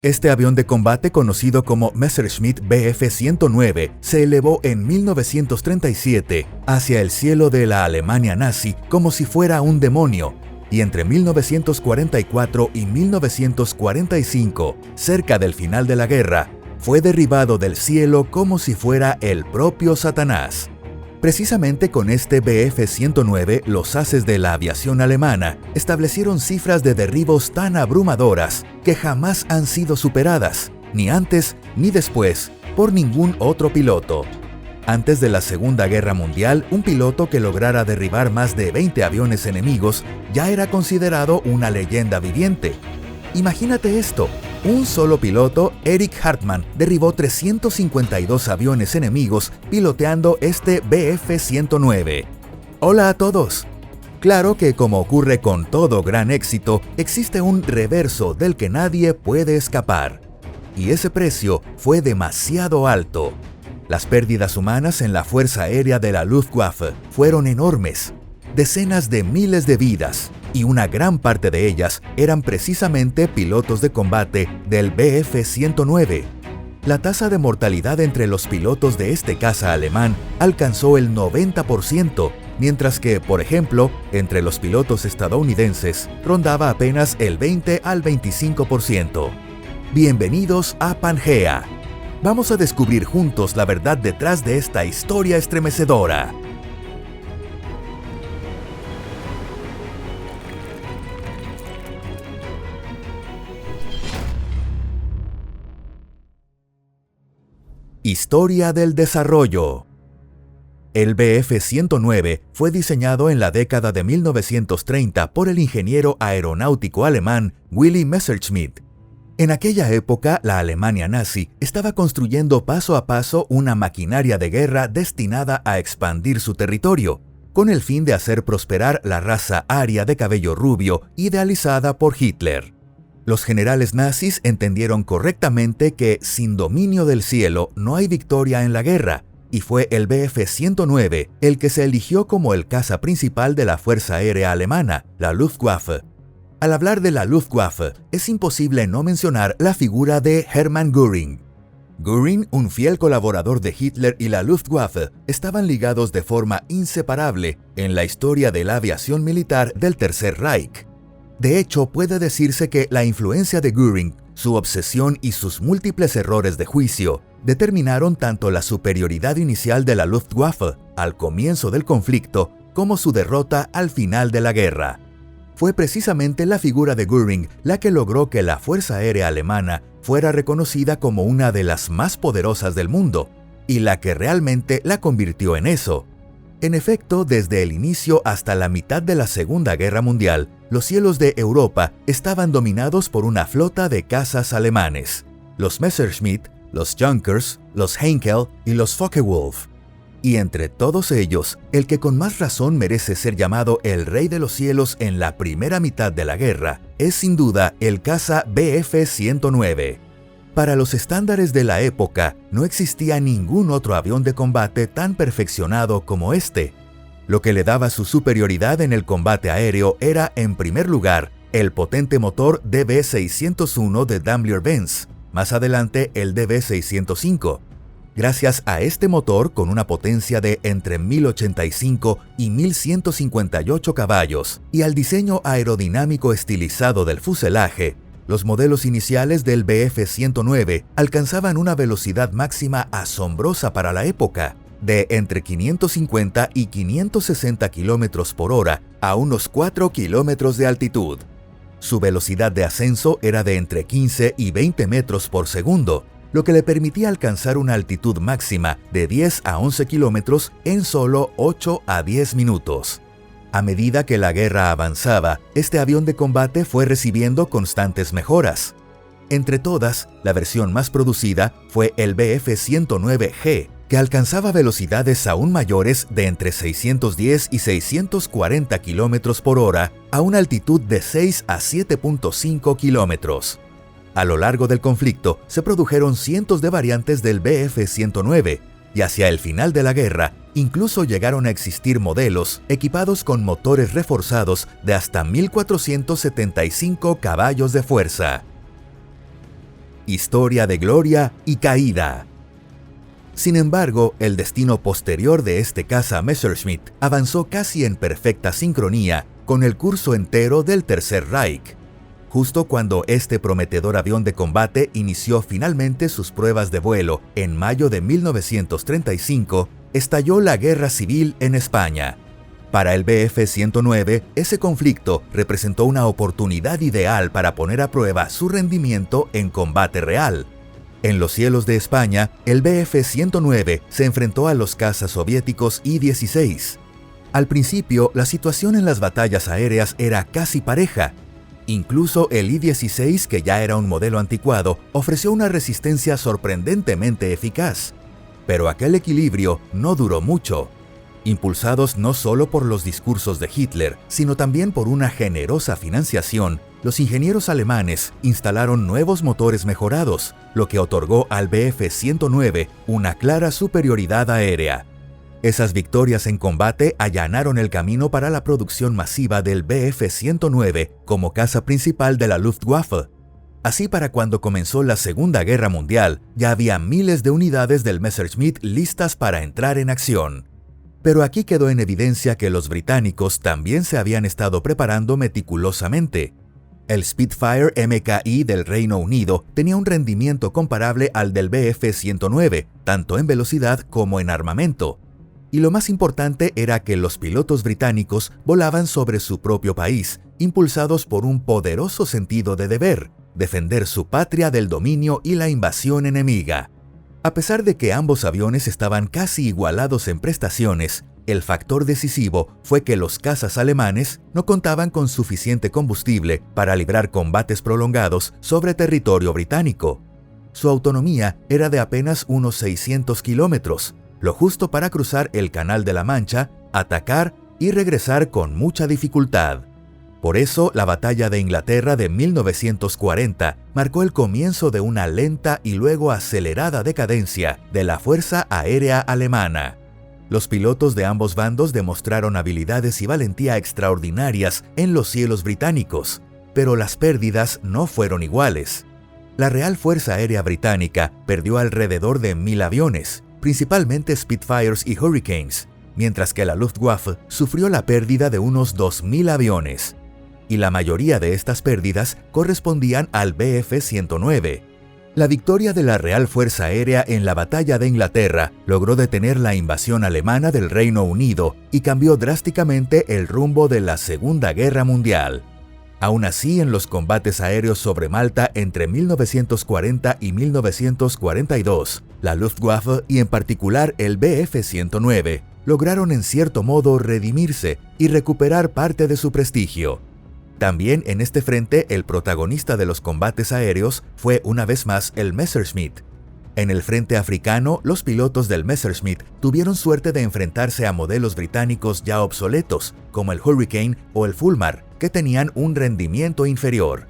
Este avión de combate, conocido como Messerschmitt Bf-109, se elevó en 1937 hacia el cielo de la Alemania nazi como si fuera un demonio, y entre 1944 y 1945, cerca del final de la guerra, fue derribado del cielo como si fuera el propio Satanás. Precisamente con este Bf-109, los ases de la aviación alemana establecieron cifras de derribos tan abrumadoras que jamás han sido superadas, ni antes ni después, por ningún otro piloto. Antes de la Segunda Guerra Mundial, un piloto que lograra derribar más de 20 aviones enemigos ya era considerado una leyenda viviente. Imagínate esto. Un solo piloto, Erich Hartmann, derribó 352 aviones enemigos piloteando este Bf-109. ¡Hola a todos! Claro que, como ocurre con todo gran éxito, existe un reverso del que nadie puede escapar. Y ese precio fue demasiado alto. Las pérdidas humanas en la Fuerza Aérea de la Luftwaffe fueron enormes. Decenas de miles de vidas, y una gran parte de ellas eran precisamente pilotos de combate del Bf-109. La tasa de mortalidad entre los pilotos de este caza alemán alcanzó el 90%, mientras que, por ejemplo, entre los pilotos estadounidenses rondaba apenas el 20 al 25%. Bienvenidos a Pangea. Vamos a descubrir juntos la verdad detrás de esta historia estremecedora. Historia del desarrollo. El Bf-109 fue diseñado en la década de 1930 por el ingeniero aeronáutico alemán Willy Messerschmitt. En aquella época, la Alemania nazi estaba construyendo paso a paso una maquinaria de guerra destinada a expandir su territorio, con el fin de hacer prosperar la raza aria de cabello rubio idealizada por Hitler. Los generales nazis entendieron correctamente que sin dominio del cielo no hay victoria en la guerra, y fue el Bf-109 el que se eligió como el caza principal de la Fuerza Aérea Alemana, la Luftwaffe. Al hablar de la Luftwaffe, es imposible no mencionar la figura de Hermann Göring. Göring, un fiel colaborador de Hitler y la Luftwaffe, estaban ligados de forma inseparable en la historia de la aviación militar del Tercer Reich. De hecho, puede decirse que la influencia de Göring, su obsesión y sus múltiples errores de juicio determinaron tanto la superioridad inicial de la Luftwaffe al comienzo del conflicto como su derrota al final de la guerra. Fue precisamente la figura de Göring la que logró que la Fuerza Aérea Alemana fuera reconocida como una de las más poderosas del mundo, y la que realmente la convirtió en eso. En efecto, desde el inicio hasta la mitad de la Segunda Guerra Mundial, los cielos de Europa estaban dominados por una flota de cazas alemanes, los Messerschmitt, los Junkers, los Heinkel y los Focke-Wulf. Y entre todos ellos, el que con más razón merece ser llamado el rey de los cielos en la primera mitad de la guerra es sin duda el caza Bf-109. Para los estándares de la época, no existía ningún otro avión de combate tan perfeccionado como este. Lo que le daba su superioridad en el combate aéreo era, en primer lugar, el potente motor DB601 de Daimler-Benz, más adelante el DB605. Gracias a este motor, con una potencia de entre 1085 y 1158 caballos, y al diseño aerodinámico estilizado del fuselaje, los modelos iniciales del Bf-109 alcanzaban una velocidad máxima asombrosa para la época, de entre 550 y 560 km por hora a unos 4 km de altitud. Su velocidad de ascenso era de entre 15 y 20 metros por segundo, lo que le permitía alcanzar una altitud máxima de 10 a 11 kilómetros en solo 8 a 10 minutos. A medida que la guerra avanzaba, este avión de combate fue recibiendo constantes mejoras. Entre todas, la versión más producida fue el Bf-109G, que alcanzaba velocidades aún mayores de entre 610 y 640 km por hora a una altitud de 6 a 7.5 kilómetros. A lo largo del conflicto, se produjeron cientos de variantes del Bf-109, y hacia el final de la guerra, incluso llegaron a existir modelos equipados con motores reforzados de hasta 1475 caballos de fuerza. historia de gloria y caída. Sin embargo, el destino posterior de este caza Messerschmitt avanzó casi en perfecta sincronía con el curso entero del Tercer Reich. Justo cuando este prometedor avión de combate inició finalmente sus pruebas de vuelo en mayo de 1935, estalló la Guerra Civil en España. Para el Bf-109, ese conflicto representó una oportunidad ideal para poner a prueba su rendimiento en combate real. En los cielos de España, el Bf-109 se enfrentó a los cazas soviéticos I-16. Al principio, la situación en las batallas aéreas era casi pareja. Incluso el I-16, que ya era un modelo anticuado, ofreció una resistencia sorprendentemente eficaz. Pero aquel equilibrio no duró mucho. Impulsados no solo por los discursos de Hitler, sino también por una generosa financiación, los ingenieros alemanes instalaron nuevos motores mejorados, lo que otorgó al Bf-109 una clara superioridad aérea. Esas victorias en combate allanaron el camino para la producción masiva del Bf-109 como caza principal de la Luftwaffe. Así, para cuando comenzó la Segunda Guerra Mundial, ya había miles de unidades del Messerschmitt listas para entrar en acción. Pero aquí quedó en evidencia que los británicos también se habían estado preparando meticulosamente. El Spitfire MKI del Reino Unido tenía un rendimiento comparable al del Bf-109, tanto en velocidad como en armamento. Y lo más importante era que los pilotos británicos volaban sobre su propio país, impulsados por un poderoso sentido de deber, defender su patria del dominio y la invasión enemiga. A pesar de que ambos aviones estaban casi igualados en prestaciones, el factor decisivo fue que los cazas alemanes no contaban con suficiente combustible para librar combates prolongados sobre territorio británico. Su autonomía era de apenas unos 600 kilómetros, lo justo para cruzar el Canal de la Mancha, atacar y regresar con mucha dificultad. Por eso, la Batalla de Inglaterra de 1940 marcó el comienzo de una lenta y luego acelerada decadencia de la Fuerza Aérea Alemana. Los pilotos de ambos bandos demostraron habilidades y valentía extraordinarias en los cielos británicos, pero las pérdidas no fueron iguales. La Real Fuerza Aérea Británica perdió alrededor de 1000 aviones, principalmente Spitfires y Hurricanes, mientras que la Luftwaffe sufrió la pérdida de unos 2000 aviones. Y la mayoría de estas pérdidas correspondían al Bf-109. La victoria de la Real Fuerza Aérea en la Batalla de Inglaterra logró detener la invasión alemana del Reino Unido y cambió drásticamente el rumbo de la Segunda Guerra Mundial. Aún así, en los combates aéreos sobre Malta entre 1940 y 1942, la Luftwaffe y en particular el Bf-109 lograron en cierto modo redimirse y recuperar parte de su prestigio. También en este frente, el protagonista de los combates aéreos fue una vez más el Messerschmitt. En el frente africano, los pilotos del Messerschmitt tuvieron suerte de enfrentarse a modelos británicos ya obsoletos, como el Hurricane o el Fulmar, que tenían un rendimiento inferior.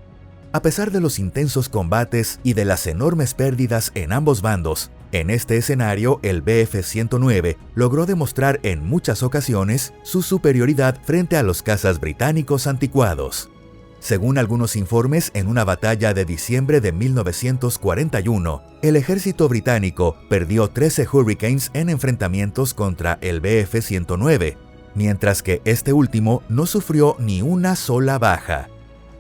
A pesar de los intensos combates y de las enormes pérdidas en ambos bandos, en este escenario el Bf-109 logró demostrar en muchas ocasiones su superioridad frente a los cazas británicos anticuados. Según algunos informes, en una batalla de diciembre de 1941, el ejército británico perdió 13 Hurricanes en enfrentamientos contra el Bf-109, mientras que este último no sufrió ni una sola baja.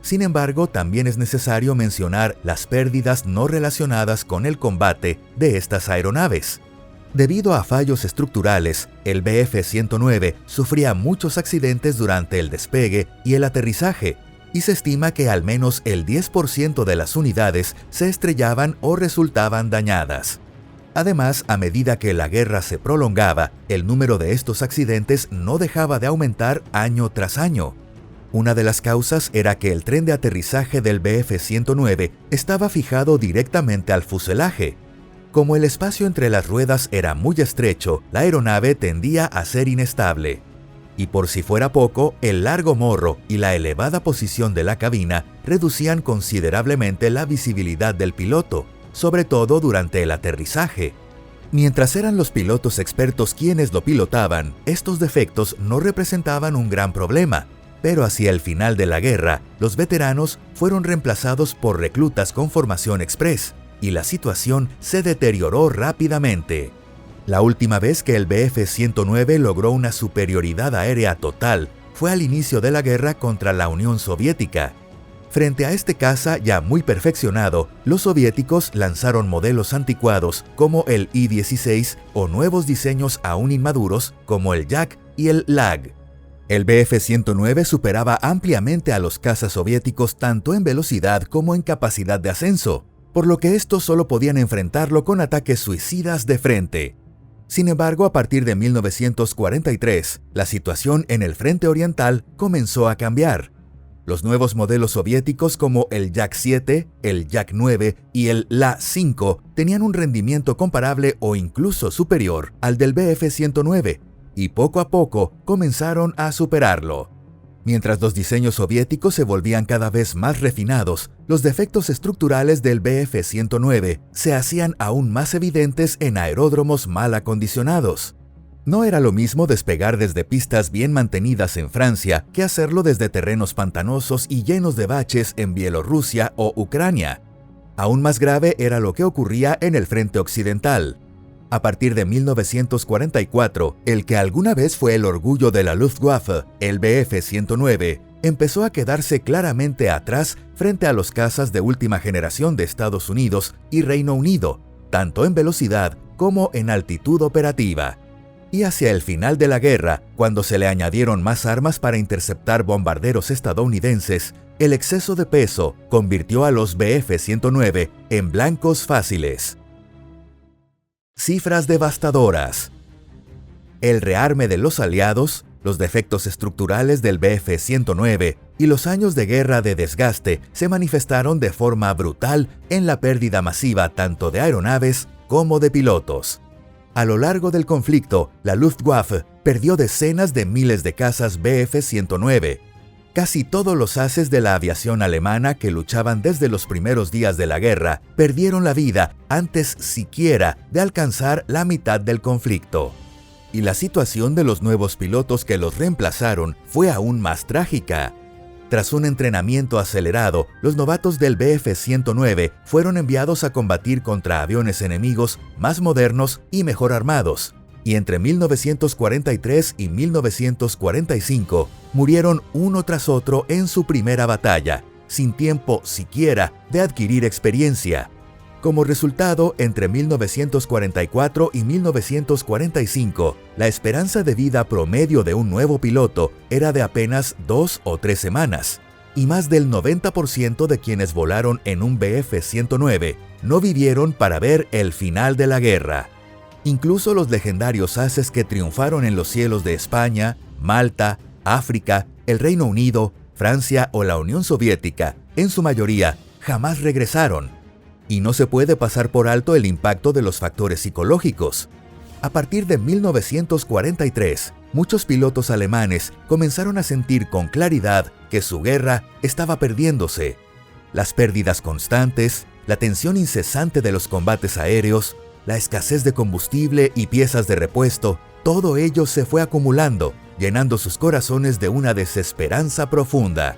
Sin embargo, también es necesario mencionar las pérdidas no relacionadas con el combate de estas aeronaves. Debido a fallos estructurales, el Bf-109 sufría muchos accidentes durante el despegue y el aterrizaje, y se estima que al menos el 10% de las unidades se estrellaban o resultaban dañadas. Además, a medida que la guerra se prolongaba, el número de estos accidentes no dejaba de aumentar año tras año. Una de las causas era que el tren de aterrizaje del Bf-109 estaba fijado directamente al fuselaje. Como el espacio entre las ruedas era muy estrecho, la aeronave tendía a ser inestable. Y por si fuera poco, el largo morro y la elevada posición de la cabina reducían considerablemente la visibilidad del piloto, sobre todo durante el aterrizaje. Mientras eran los pilotos expertos quienes lo pilotaban, estos defectos no representaban un gran problema. Pero hacia el final de la guerra, los veteranos fueron reemplazados por reclutas con formación express, y la situación se deterioró rápidamente. La última vez que el Bf-109 logró una superioridad aérea total fue al inicio de la guerra contra la Unión Soviética. Frente a este caza ya muy perfeccionado, los soviéticos lanzaron modelos anticuados como el I-16 o nuevos diseños aún inmaduros como el Yak y el Lag. El Bf-109 superaba ampliamente a los cazas soviéticos tanto en velocidad como en capacidad de ascenso, por lo que estos solo podían enfrentarlo con ataques suicidas de frente. Sin embargo, a partir de 1943, la situación en el frente oriental comenzó a cambiar. Los nuevos modelos soviéticos como el Yak-7, el Yak-9 y el La-5 tenían un rendimiento comparable o incluso superior al del Bf-109, y poco a poco comenzaron a superarlo. Mientras los diseños soviéticos se volvían cada vez más refinados, los defectos estructurales del Bf-109 se hacían aún más evidentes en aeródromos mal acondicionados. No era lo mismo despegar desde pistas bien mantenidas en Francia que hacerlo desde terrenos pantanosos y llenos de baches en Bielorrusia o Ucrania. Aún más grave era lo que ocurría en el frente occidental. A partir de 1944, el que alguna vez fue el orgullo de la Luftwaffe, el Bf-109, empezó a quedarse claramente atrás frente a los cazas de última generación de Estados Unidos y Reino Unido, tanto en velocidad como en altitud operativa. Y hacia el final de la guerra, cuando se le añadieron más armas para interceptar bombarderos estadounidenses, el exceso de peso convirtió a los Bf-109 en blancos fáciles. Cifras devastadoras. El rearme de los aliados, los defectos estructurales del Bf-109 y los años de guerra de desgaste se manifestaron de forma brutal en la pérdida masiva tanto de aeronaves como de pilotos. A lo largo del conflicto, la Luftwaffe perdió decenas de miles de cazas Bf-109. Casi todos los ases de la aviación alemana que luchaban desde los primeros días de la guerra perdieron la vida antes siquiera de alcanzar la mitad del conflicto. Y la situación de los nuevos pilotos que los reemplazaron fue aún más trágica. Tras un entrenamiento acelerado, los novatos del Bf-109 fueron enviados a combatir contra aviones enemigos más modernos y mejor armados, y entre 1943 y 1945 murieron uno tras otro en su primera batalla, sin tiempo siquiera de adquirir experiencia. Como resultado, entre 1944 y 1945, la esperanza de vida promedio de un nuevo piloto era de apenas 2 o 3 semanas, y más del 90% de quienes volaron en un Bf-109 no vivieron para ver el final de la guerra. Incluso los legendarios ases que triunfaron en los cielos de España, Malta, África, el Reino Unido, Francia o la Unión Soviética, en su mayoría, jamás regresaron. Y no se puede pasar por alto el impacto de los factores psicológicos. A partir de 1943, muchos pilotos alemanes comenzaron a sentir con claridad que su guerra estaba perdiéndose. Las pérdidas constantes, la tensión incesante de los combates aéreos, la escasez de combustible y piezas de repuesto, todo ello se fue acumulando, llenando sus corazones de una desesperanza profunda.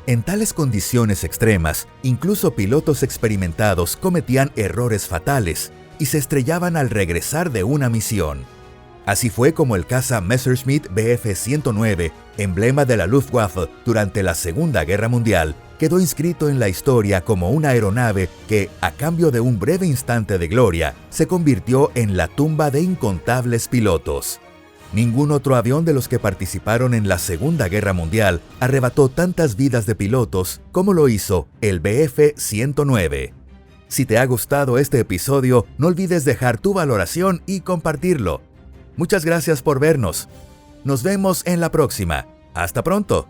En tales condiciones extremas, incluso pilotos experimentados cometían errores fatales y se estrellaban al regresar de una misión. Así fue como el caza Messerschmitt Bf-109, emblema de la Luftwaffe durante la Segunda Guerra Mundial, quedó inscrito en la historia como una aeronave que, a cambio de un breve instante de gloria, se convirtió en la tumba de incontables pilotos. Ningún otro avión de los que participaron en la Segunda Guerra Mundial arrebató tantas vidas de pilotos como lo hizo el Bf-109. Si te ha gustado este episodio, no olvides dejar tu valoración y compartirlo. Muchas gracias por vernos. Nos vemos en la próxima. ¡Hasta pronto!